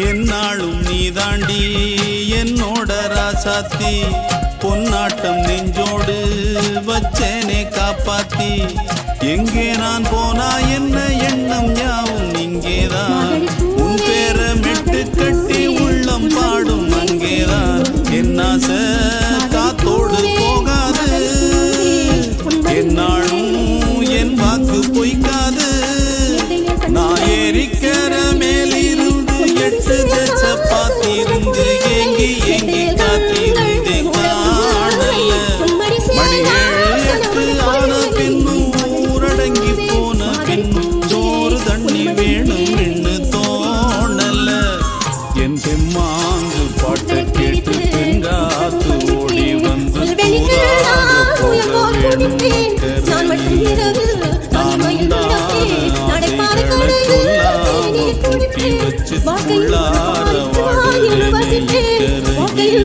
என்னாலும் நீ தாண்டி என்னோட ராசாத்தி பொன்னாட்டம் நெஞ்சோடு வச்சேனே காப்பாத்தி எங்கே நான் போனா என்ன எண்ணம் யாவும் இங்கேதான் உன் பேர மெட்டு கட்டி உள்ளம் பாடும் அங்கேதான் என் ஆசை காத்தோடு போகாது என்னாலும் என் வாக்கு பொய்க்காது நான் ஏறிக்கிற மேலிருந்து 8 தச பார்த்திருந்து ஏங்கி ஏங்கி காத்திருந்தேன் காணல மணி 7 8 ஆன பின்னும் ஊரடங்கி போன பின்னும் சோறு தண்ணி வேணும் என்று தோணல என் தெம்மாங்கு பாட்டை கேட்டு தெங்காத்து ஓடி வந்து போக வேணும் நான் உண்டான ஆசைகளை சொல்லாம கூட்டி வச்சு